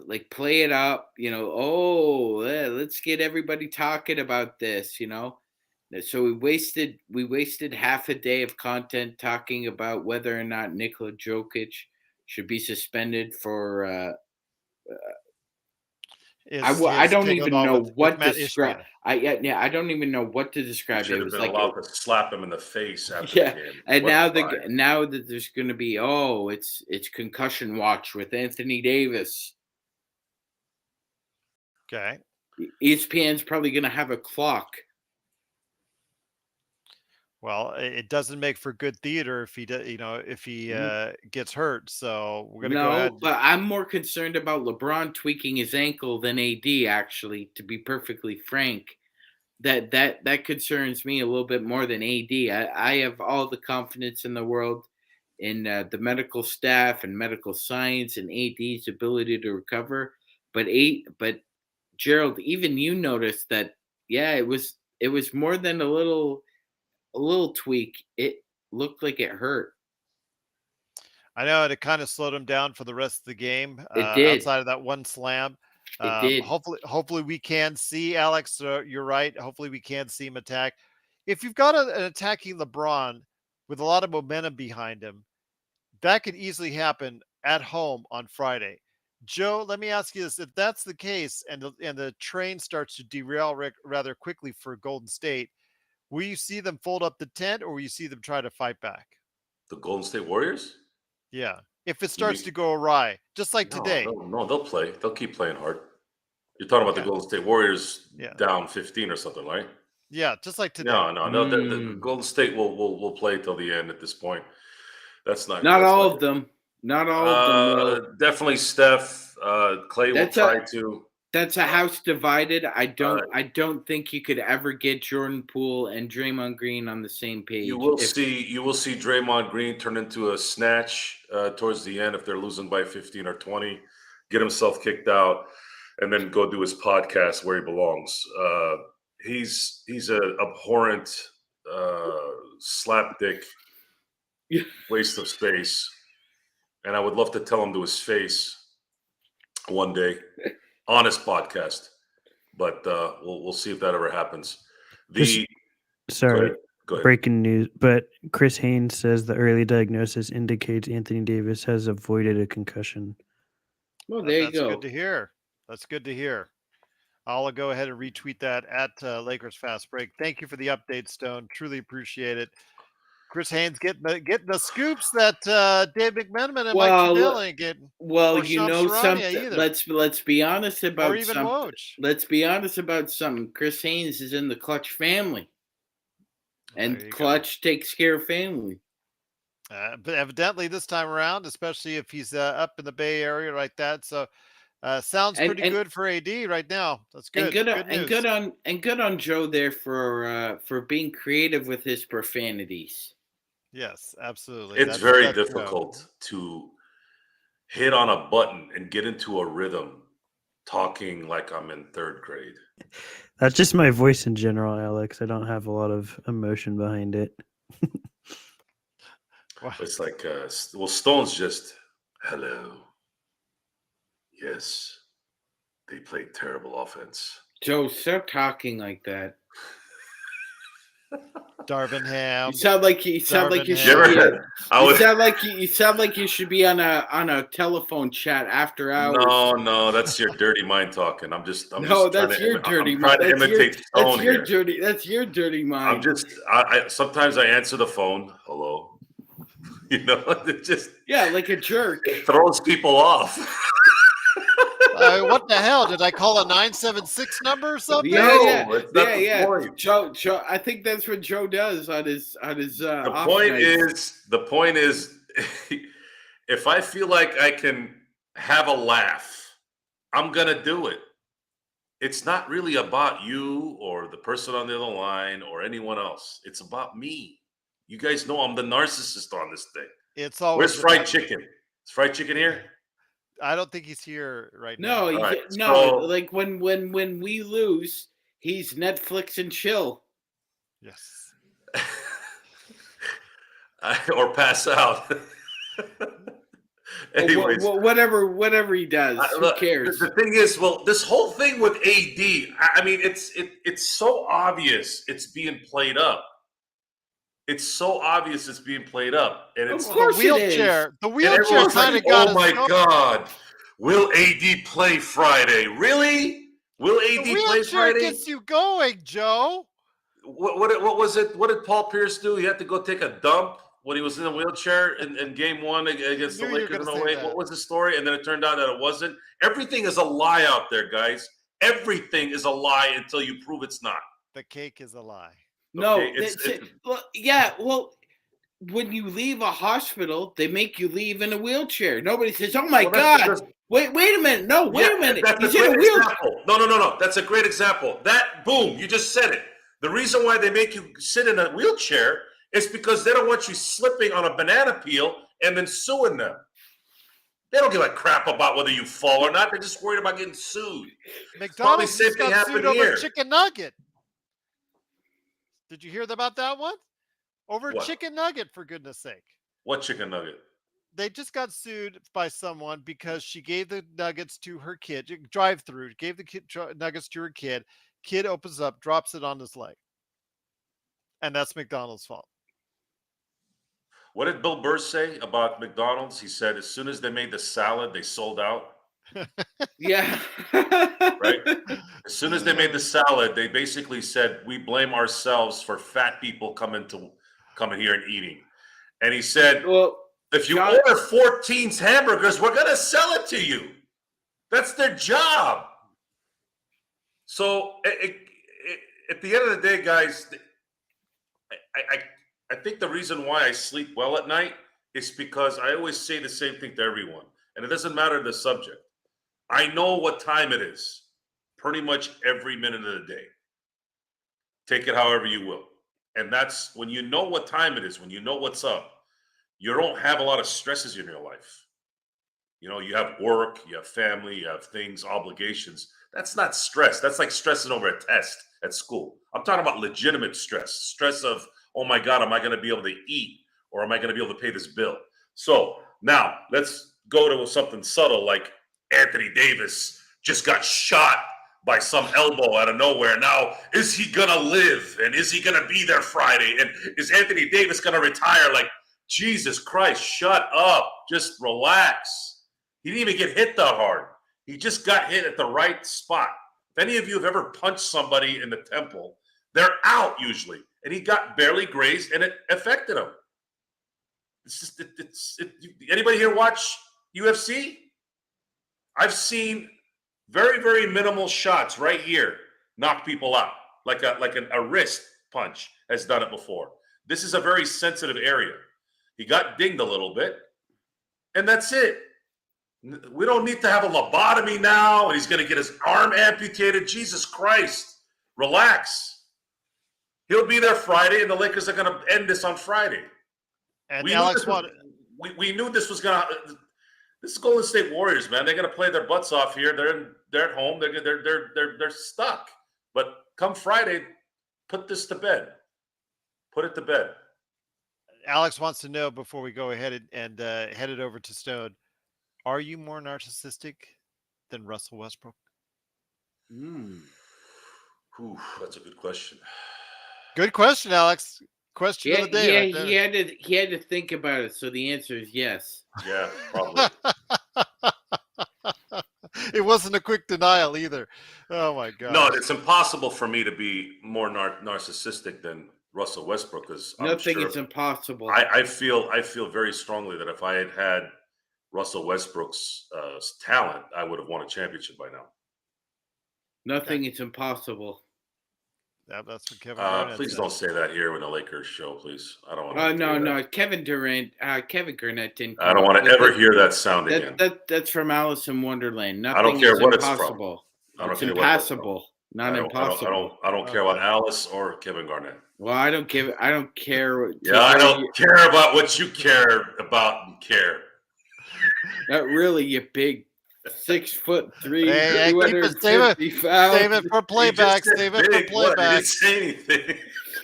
Speaker 4: Like, play it up, let's get everybody talking about this, So we wasted half a day of content talking about whether or not Nikola Jokic should be suspended for I don't even know what to describe. I don't even know what to describe.
Speaker 2: It was like allowed to slap him in the face after the game.
Speaker 4: And now that there's going to be it's concussion watch with Anthony Davis.
Speaker 1: Okay.
Speaker 4: ESPN's probably going to have a clock.
Speaker 1: Well, it doesn't make for good theater if he gets hurt. So we're going to go ahead.
Speaker 4: But I'm more concerned about LeBron tweaking his ankle than AD, actually, to be perfectly frank. That concerns me a little bit more than AD. I have all the confidence in the world in the medical staff and medical science and AD's ability to recover. But Gerald, even you noticed that, yeah, it was more than a little tweak, it looked like it hurt.
Speaker 1: I know it kind of slowed him down for the rest of the game.
Speaker 4: It did.
Speaker 1: Outside of that one slam.
Speaker 4: It did.
Speaker 1: Hopefully we can see Alex. You're right. Hopefully we can see him attack. If you've got an attacking LeBron with a lot of momentum behind him, that could easily happen at home on Friday. Joe, let me ask you this: if that's the case, and the train starts to derail rather quickly for Golden State, will you see them fold up the tent, or will you see them try to fight back?
Speaker 2: The Golden State Warriors?
Speaker 1: Yeah, if it starts to go awry, just like today.
Speaker 2: No, they'll play. They'll keep playing hard. You're talking about the Golden State Warriors down 15 or something, right?
Speaker 1: Yeah, just like today.
Speaker 2: No. The Golden State will play till the end at this point. That's not
Speaker 4: all of them. Not all of them.
Speaker 2: Definitely Steph. Clay will try to.
Speaker 4: That's a house divided. I don't think you could ever get Jordan Poole and Draymond Green on the same page.
Speaker 2: You will see Draymond Green turn into a snatch towards the end if they're losing by 15 or 20, get himself kicked out, and then go do his podcast where he belongs. He's an abhorrent slapdick waste of space, and I would love to tell him to his face one day on his podcast, but we'll see if that ever happens.
Speaker 3: Sorry,
Speaker 2: go ahead.
Speaker 3: Breaking news, but Chris Haynes says the early diagnosis indicates Anthony Davis has avoided a concussion.
Speaker 4: Well, there you go.
Speaker 1: That's good to hear. That's good to hear. I'll go ahead and retweet that at Lakers Fast Break. Thank you for the update, Stone. Truly appreciate it. Chris Haynes getting the scoops that Dave McMenamin and Mike Trudell ain't getting.
Speaker 4: Well, you know something. Let's be honest about something.
Speaker 1: Woj.
Speaker 4: Let's be honest about something. Chris Haynes is in the Clutch family, and Clutch takes care of family.
Speaker 1: But evidently this time around, especially if he's up in the Bay Area like that, so sounds pretty good for AD right now. That's good.
Speaker 4: And good on Joe there for being creative with his profanities.
Speaker 1: Yes, absolutely.
Speaker 2: It's very difficult to hit on a button and get into a rhythm talking like I'm in third grade.
Speaker 3: That's just my voice in general, Alex. I don't have a lot of emotion behind it.
Speaker 2: It's like, Stone's just, hello. Yes, they played terrible offense.
Speaker 4: Joe, stop talking like that.
Speaker 1: Darvingham.
Speaker 4: You sound like you should be on a telephone chat after hours.
Speaker 2: No, that's your dirty mind talking.
Speaker 4: That's your dirty mind.
Speaker 2: I'm trying to imitate Stone here.
Speaker 4: That's your dirty mind.
Speaker 2: Sometimes I answer the phone. Hello. It just
Speaker 4: like a jerk.
Speaker 2: It throws people off.
Speaker 1: What the hell? Did I call a 976 number or something?
Speaker 4: Yeah. Joe, I think that's what Joe does on his.
Speaker 2: The point is, if I feel like I can have a laugh, I'm gonna do it. It's not really about you or the person on the other line or anyone else. It's about me. You guys know I'm the narcissist on this thing.
Speaker 1: It's always.
Speaker 2: Where's fried chicken? Is fried chicken here?
Speaker 1: I don't think he's here right now.
Speaker 4: Like when we lose, he's Netflix and chill.
Speaker 1: Yes.
Speaker 2: Or pass out. Anyways,
Speaker 4: whatever he does, who cares?
Speaker 2: The thing is, this whole thing with AD, I mean, it's so obvious it's being played up. It's so obvious it's being played up, and it's
Speaker 4: of course
Speaker 1: the wheelchair. The wheelchair kind of got.
Speaker 2: Oh my God! Will AD play Friday? Really? Will AD play Friday?
Speaker 1: Gets you going, Joe.
Speaker 2: What was it? What did Paul Pierce do? He had to go take a dump when he was in a wheelchair in Game 1 against the Lakers. What was the story? And then it turned out that it wasn't. Everything is a lie out there, guys. Everything is a lie until you prove it's not.
Speaker 1: The cake is a lie.
Speaker 4: No, when you leave a hospital, they make you leave in a wheelchair. Nobody says, "Oh my God, wait a minute, no, wait a minute."
Speaker 2: That's a great example. No. That's a great example. You just said it. The reason why they make you sit in a wheelchair is because they don't want you slipping on a banana peel and then suing them. They don't give a crap about whether you fall or not. They're just worried about getting sued.
Speaker 1: McDonald's just got sued over chicken nugget. Did you hear about that one? over
Speaker 2: What?
Speaker 1: chicken nugget, for goodness sake.
Speaker 2: What chicken nugget?
Speaker 1: They just got sued by someone because she gave the nuggets to her kid. Drive through, gave the nuggets to her kid. Kid opens up, drops it on his leg, and that's McDonald's fault.
Speaker 2: What did Bill Burr say about McDonald's? He said as soon as they made the salad, they sold out.
Speaker 4: Yeah.
Speaker 2: Right? As soon as they made the salad, they basically said, we blame ourselves for fat people coming here and eating. And he said,
Speaker 4: Well,
Speaker 2: if you
Speaker 4: John-
Speaker 2: order 14 hamburgers, we're going to sell it to you. That's their job. So at the end of the day, guys, I think the reason why I sleep well at night is because I always say the same thing to everyone. And it doesn't matter the subject. I know what time it is pretty much every minute of the day. Take it however you will. And that's when you know what time it is, when you know what's up, you don't have a lot of stresses in your life. You know, you have work, you have family, you have things, obligations. That's not stress. That's like stressing over a test at school. I'm talking about legitimate stress of, oh my God, am I going to be able to eat or am I going to be able to pay this bill? So now let's go to something subtle like Anthony Davis just got shot by some elbow out of nowhere. Now, is he going to live? And is he going to be there Friday? And is Anthony Davis going to retire? Like, Jesus Christ, shut up. Just relax. He didn't even get hit that hard. He just got hit at the right spot. If any of you have ever punched somebody in the temple, they're out usually. And he got barely grazed and it affected him. It's just, anybody here watch UFC? I've seen very, very minimal shots right here knock people out, like a wrist punch has done it before. This is a very sensitive area. He got dinged a little bit, and that's it. We don't need to have a lobotomy now, and he's going to get his arm amputated. Jesus Christ, relax. He'll be there Friday, and the Lakers are going to end this on Friday.
Speaker 1: And
Speaker 2: we
Speaker 1: Alex,
Speaker 2: we knew this was going to. This is Golden State Warriors, man. They're going to play their butts off here. They're at home. They're stuck. But come Friday, put this to bed. Put it to bed.
Speaker 1: Alex wants to know before we go ahead and head it over to Stone. Are you more narcissistic than Russell Westbrook?
Speaker 2: Ooh, that's a good question.
Speaker 1: Good question, Alex. Question of the day.
Speaker 4: Yeah, he had to think about it. So the answer is yes.
Speaker 2: Yeah, probably.
Speaker 1: It wasn't a quick denial either. Oh my God.
Speaker 2: No, it's impossible for me to be more narcissistic than Russell Westbrook because
Speaker 4: It's impossible.
Speaker 2: I feel very strongly that if I had Russell Westbrook's talent, I would have won a championship by now.
Speaker 4: It's impossible.
Speaker 1: That's what Kevin Garnett
Speaker 2: please
Speaker 1: said.
Speaker 2: don't say that here in the Lakers show, please. I don't want to.
Speaker 4: Oh no, Kevin Garnett didn't.
Speaker 2: I don't want to ever hear that sound again.
Speaker 4: That's from Alice in Wonderland. Nothing
Speaker 2: I don't care
Speaker 4: is
Speaker 2: what
Speaker 4: impossible.
Speaker 2: it's
Speaker 4: It's impassable, not impossible.
Speaker 2: I don't care about Alice or Kevin Garnett.
Speaker 4: Well, I don't care.
Speaker 2: Yeah, I don't care about what you care about and care.
Speaker 4: Not really, you big 6'3",
Speaker 1: Hey, keep it,
Speaker 4: 250 pounds.
Speaker 1: Save it for playback.
Speaker 2: Save it for playback. You didn't say anything.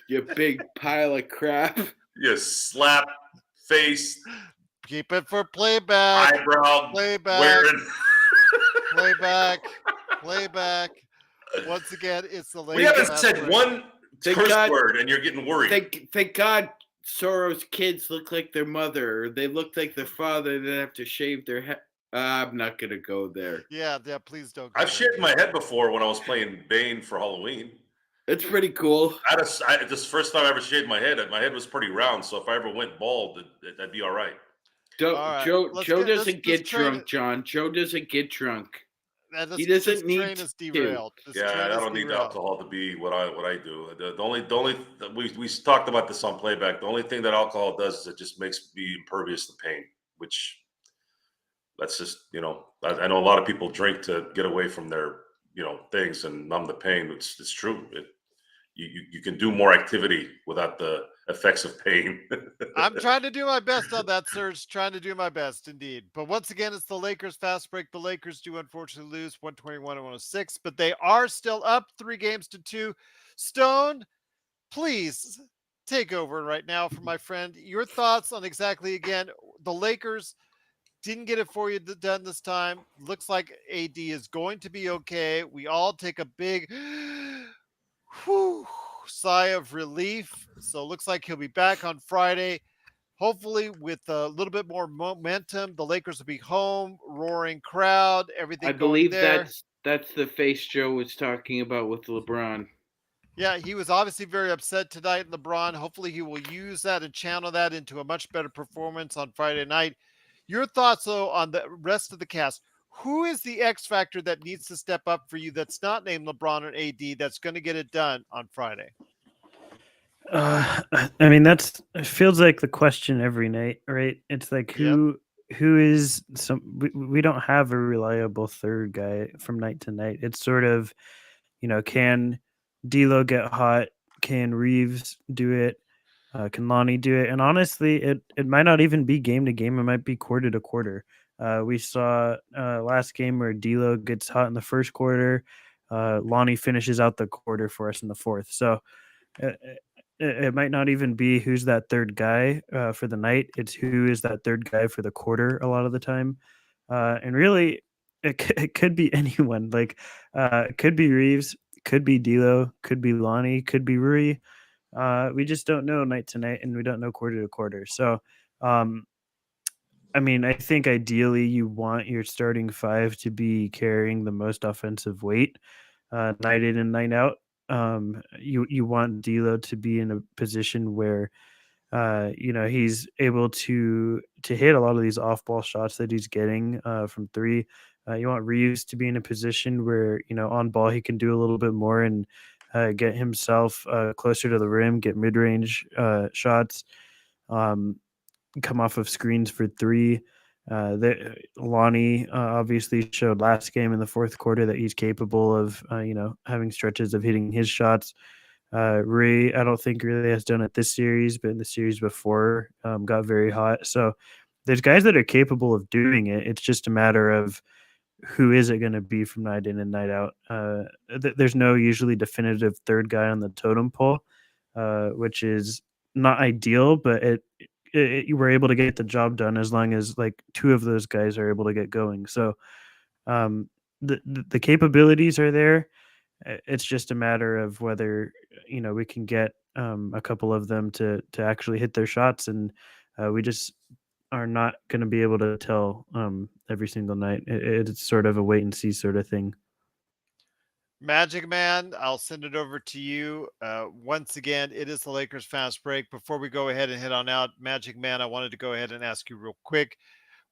Speaker 4: You big pile of crap.
Speaker 2: You slap face.
Speaker 1: Keep it for playback.
Speaker 2: Eyebrow
Speaker 1: Playback.
Speaker 2: wearing.
Speaker 1: Playback. Once again, it's the Lakers.
Speaker 2: We haven't said one curse word, and you're getting worried.
Speaker 4: Thank God Soro's kids look like their mother. Or they look like their father. They have to shave their head. I'm not going to go there.
Speaker 1: Yeah, please don't.
Speaker 2: I've shaved my head before when I was playing Bane for Halloween.
Speaker 4: It's pretty cool.
Speaker 2: This first time I ever shaved my head was pretty round. So if I ever went bald, that'd be all right.
Speaker 4: Joe doesn't get drunk, John. Joe doesn't get drunk. He doesn't need to.
Speaker 2: I don't need alcohol to be what I do. The only we talked about this on playback. The only thing that alcohol does is it just makes me impervious to pain, which that's just, I know a lot of people drink to get away from their, things and numb the pain. It's true. You can do more activity without the effects of pain.
Speaker 1: I'm trying to do my best on that, Serge. Trying to do my best, indeed. But once again, it's the Lakers fast break. The Lakers do unfortunately lose 121-106, but they are still up 3-2. Stone, please take over right now from my friend. Your thoughts on exactly again the Lakers didn't get it for you done this time. Looks like AD is going to be okay. We all take a big whew, sigh of relief. So it looks like he'll be back on Friday. Hopefully, with a little bit more momentum, the Lakers will be home, roaring crowd,
Speaker 4: I
Speaker 1: everything going
Speaker 4: believe
Speaker 1: there.
Speaker 4: that's the face Joe was talking about with LeBron.
Speaker 1: Yeah, he was obviously very upset tonight, LeBron. Hopefully, he will use that and channel that into a much better performance on Friday night. Your thoughts, though, on the rest of the cast. Who is the X factor that needs to step up for you that's not named LeBron or AD that's going to get it done on Friday?
Speaker 3: I mean, it feels like the question every night, right? It's like
Speaker 1: Yep.
Speaker 3: who is we don't have a reliable third guy from night to night. It's sort of, can D'Lo get hot? Can Reeves do it? Can Lonnie do it? And honestly, it might not even be game to game. It might be quarter to quarter. We saw last game where D'Lo gets hot in the first quarter. Lonnie finishes out the quarter for us in the fourth. So it, it might not even be who's that third guy for the night. It's who is that third guy for the quarter a lot of the time. And really, it could be anyone. Like, it could be Reeves, could be D'Lo, could be Lonnie, could be Rui. We just don't know night to night, and we don't know quarter to quarter. So, um, I mean, I think ideally you want your starting five to be carrying the most offensive weight, night in and night out. You want D'Lo to be in a position where he's able to hit a lot of these off ball shots that he's getting from three. You want Reeves to be in a position where on ball he can do a little bit more and get himself closer to the rim, get mid range shots, um, come off of screens for three. Lonnie obviously showed last game in the fourth quarter that he's capable of having stretches of hitting his shots. Ray, I don't think really has done it this series, but in the series before, got very hot. So there's guys that are capable of doing it. It's just a matter of who is it going to be from night in and night out. There's no usually definitive third guy on the totem pole, which is not ideal, but you were able to get the job done as long as like two of those guys are able to get going. So um, the capabilities are there. It's just a matter of whether we can get a couple of them to actually hit their shots, and we just are not going to be able to tell every single night. It's sort of a wait and see sort of thing.
Speaker 1: Magic Man, I'll send it over to you. Once again, it is the Lakers fast break. Before we go ahead and head on out, Magic Man, I wanted to go ahead and ask you real quick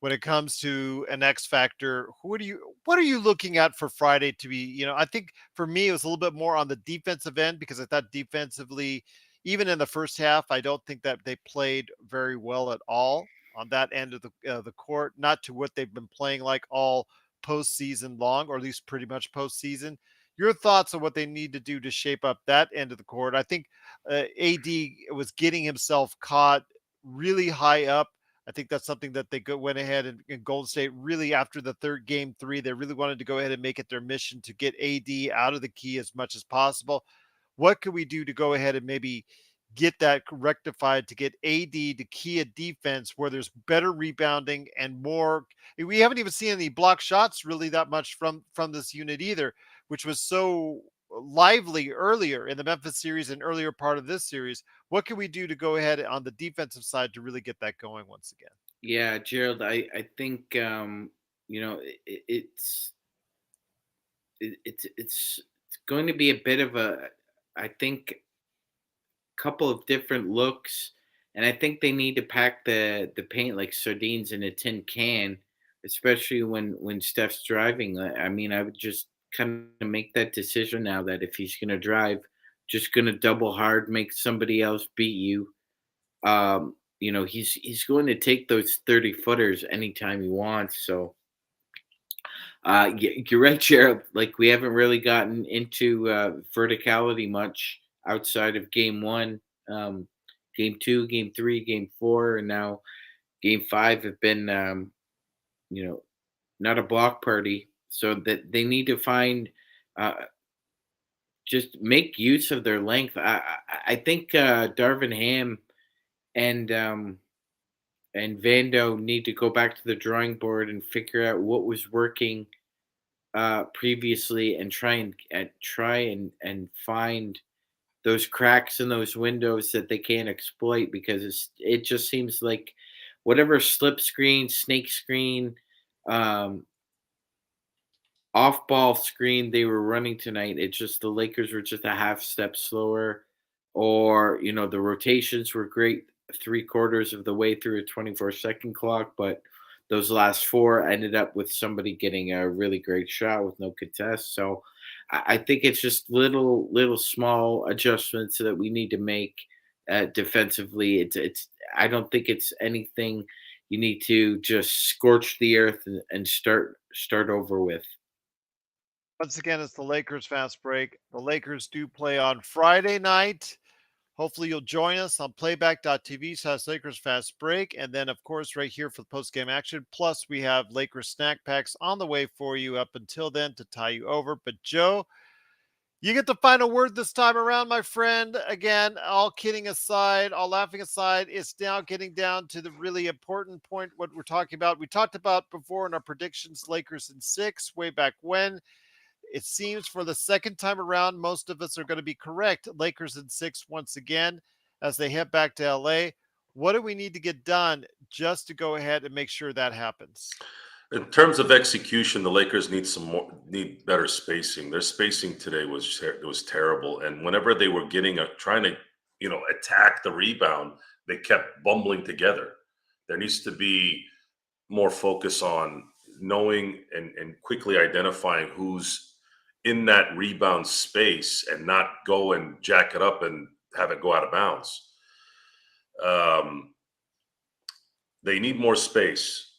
Speaker 1: when it comes to an X factor, what are you looking at for Friday to be, I think for me it was a little bit more on the defensive end because I thought defensively, even in the first half, I don't think that they played very well at all on that end of the court, not to what they've been playing like all postseason long, or at least pretty much postseason. Your thoughts on what they need to do to shape up that end of the court? I think AD was getting himself caught really high up. I think that's something that they went ahead and Golden State really after the third game three, they really wanted to go ahead and make it their mission to get AD out of the key as much as possible. What could we do to go ahead and maybe get that rectified to get AD to key a defense where there's better rebounding and more? We haven't even seen any block shots really that much from this unit either, which was so lively earlier in the Memphis series and earlier part of this series. What can we do to go ahead on the defensive side to really get that going once again?
Speaker 4: Yeah, Gerald, I think it's going to be a bit of a, I think, couple of different looks, and I think they need to pack the paint like sardines in a tin can, especially when Steph's driving. I mean, I would just kind of make that decision now that if he's going to drive, just going to double hard, make somebody else beat you. He's going to take those 30 footers anytime he wants. So you're right, Gerald. Like, we haven't really gotten into verticality much outside of game one. Game two, game three, game four, and now game five have been, you know, not a block party. So that they need to find uh, just make use of their length. I think Darvin Ham and Vando need to go back to the drawing board and figure out what was working previously, and try and find those cracks in those windows that they can't exploit, because it just seems like whatever slip screen, snake screen, um, off ball screen they were running tonight, it's just the Lakers were just a half step slower, or the rotations were great 3/4 of the way through a 24-second clock, but those last four ended up with somebody getting a really great shot with no contest. So I think it's just little small adjustments that we need to make defensively. It's I don't think it's anything you need to just scorch the earth and start over with.
Speaker 1: Once again, it's the Lakers Fast Break. The Lakers do play on Friday night. Hopefully you'll join us on playback.tv/Lakers Fast Break. And then, of course, right here for the post-game action. Plus, we have Lakers snack packs on the way for you up until then to tie you over. But, Joe, you get the final word this time around, my friend. Again, all kidding aside, all laughing aside, it's now getting down to the really important point, what we're talking about. We talked about before in our predictions, Lakers in 6, way back when. It seems for the second time around, most of us are going to be correct. Lakers in 6 once again as they head back to LA. What do we need to get done just to go ahead and make sure that happens?
Speaker 2: In terms of execution, the Lakers need better spacing. Their spacing today was terrible, and whenever they were trying to attack the rebound, they kept bumbling together. There needs to be more focus on knowing and quickly identifying who's in that rebound space and not go and jack it up and have it go out of bounds. They need more space.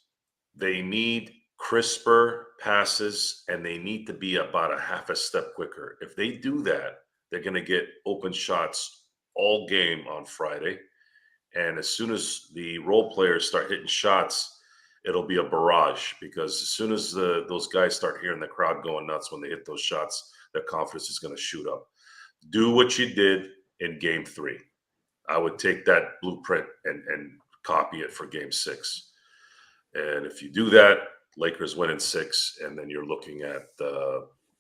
Speaker 2: They need crisper passes, and they need to be about a half a step quicker. If they do that, they're going to get open shots all game on Friday. And as soon as the role players start hitting shots, it'll be a barrage, because as soon as those guys start hearing the crowd going nuts when they hit those shots, their confidence is going to shoot up. Do what you did in Game 3. I would take that blueprint and copy it for Game 6. And if you do that, Lakers win in 6, and then you're looking at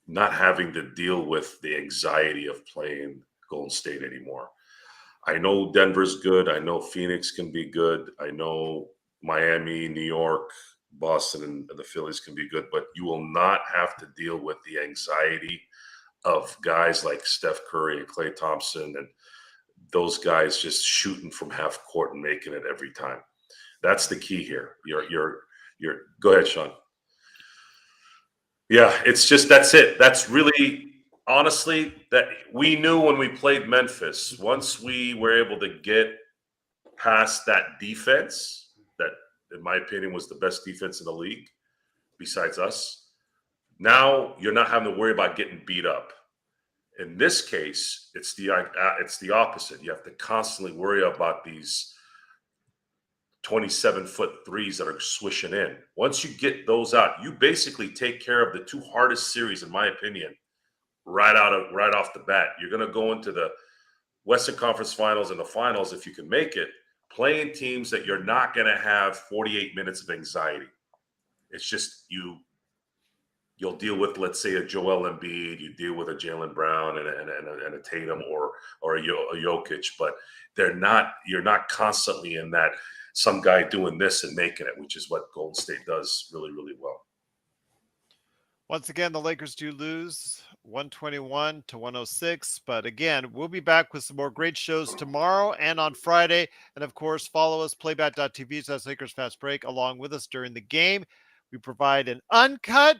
Speaker 2: not having to deal with the anxiety of playing Golden State anymore. I know Denver's good. I know Phoenix can be good. I know Miami, New York, Boston, and the Phillies can be good, but you will not have to deal with the anxiety of guys like Steph Curry and Klay Thompson and those guys just shooting from half court and making it every time. That's the key here. You're go ahead, Sean. Yeah, it's just that's it. That's really honestly that we knew when we played Memphis. Once we were able to get past that defense, that in my opinion was the best defense in the league besides us, now you're not having to worry about getting beat up. In this case, it's the opposite. You have to constantly worry about these 27-foot threes that are swishing in. Once you get those out, you basically take care of the two hardest series, in my opinion, right off the bat. You're going to go into the Western Conference Finals and the finals, if you can make it, playing teams that you're not going to have 48 minutes of anxiety. It's just you'll deal with, let's say, a Joel Embiid, you deal with a Jaylen Brown and a Tatum or a Jokic, but you're not constantly in that some guy doing this and making it, which is what Golden State does really, really well.
Speaker 1: Once again, the Lakers do lose 121-106. But again, we'll be back with some more great shows tomorrow and on Friday. And of course, follow us, playback.tv/Lakers Fast Break, along with us during the game. We provide an uncut,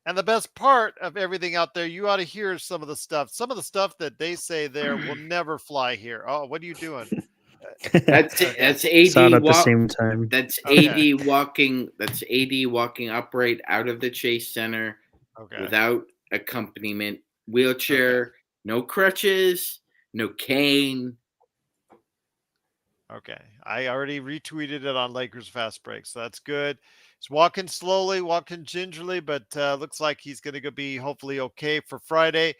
Speaker 1: and the best part of everything out there, you ought to hear some of the stuff. Some of the stuff that they say there will never fly here. Oh, what are you doing?
Speaker 4: That's
Speaker 1: Okay.
Speaker 4: that's
Speaker 3: Saw it
Speaker 4: AD
Speaker 3: at the same time.
Speaker 4: That's
Speaker 1: Okay.
Speaker 4: AD walking. That's AD walking upright out of the Chase Center
Speaker 1: Okay.
Speaker 4: without accompaniment, wheelchair, no crutches, no cane.
Speaker 1: Okay. I already retweeted it on Lakers Fast Break, so that's good. He's walking slowly, walking gingerly, but looks like he's going to be hopefully okay for Friday.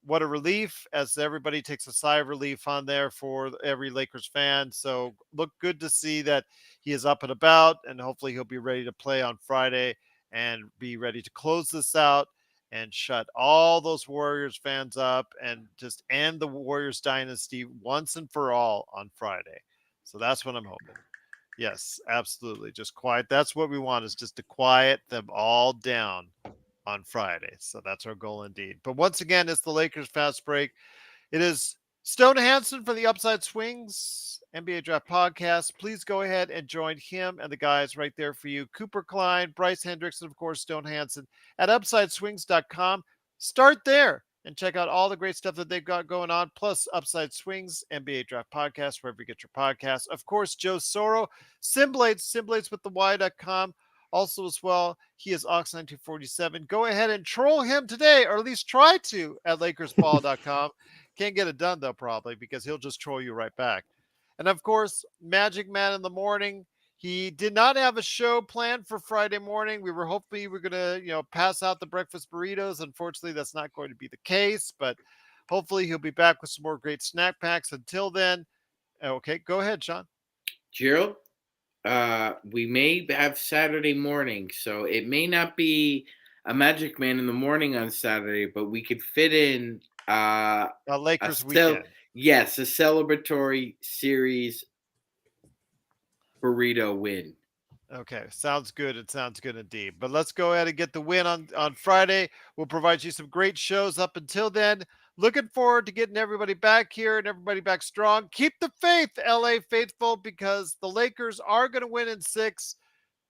Speaker 1: what a relief, as everybody takes a sigh of relief on there for every Lakers fan. So look good to see that he is up and about, and hopefully he'll be ready to play on Friday and be ready to close this out and shut all those Warriors fans up and just end the Warriors dynasty once and for all on Friday. So that's what I'm hoping. Yes, absolutely. Just quiet. That's what we want, is just to quiet them all down on Friday. So that's our goal indeed. But once again, it's the Lakers Fast Break. It is Stone Hansen for the Upside Swings NBA Draft Podcast. Please go ahead and join him and the guys right there for you. Cooper Klein, Bryce Hendricks, and of course, Stone Hansen at UpsideSwings.com. Start there and check out all the great stuff that they've got going on, plus Upside Swings, NBA Draft Podcast, wherever you get your podcasts. Of course, Joe Soro, Simblades with the Y.com. Also, as well, he is Ox9247. Go ahead and troll him today, or at least try to, at LakersBall.com. Can't get it done, though, probably, because he'll just troll you right back. And, of course, MagicMan in the morning. He did not have a show planned for Friday morning. We were hoping we were going to, pass out the breakfast burritos. Unfortunately, that's not going to be the case, but hopefully he'll be back with some more great snack packs. Until then, okay, go ahead, Sean.
Speaker 4: Gerald, we may have Saturday morning, so it may not be a MagicMan in the morning on Saturday, but we could fit in
Speaker 1: A Lakers weekend.
Speaker 4: Yes, a celebratory series burrito win.
Speaker 1: Okay, sounds good. It sounds good indeed. But let's go ahead and get the win on Friday. We'll provide you some great shows up until then. Looking forward to getting everybody back here and everybody back strong. Keep the faith, LA faithful, because the Lakers are going to win in 6.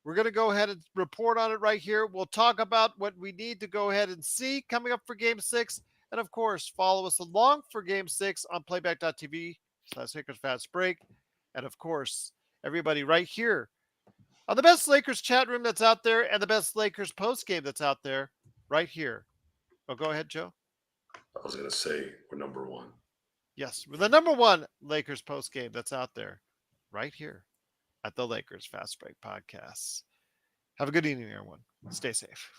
Speaker 1: We're going to go ahead and report on it right here. We'll talk about what we need to go ahead and see coming up for Game 6. And, of course, follow us along for Game 6 on playback.tv/Lakers Fast Break. And, of course, everybody right here on the best Lakers chat room that's out there and the best Lakers post game that's out there right here. Oh, go ahead, Joe.
Speaker 2: I was going to say we're number 1.
Speaker 1: Yes, we're the number 1 Lakers post game that's out there right here at the Lakers Fast Break Podcast. Have a good evening, everyone. Stay safe.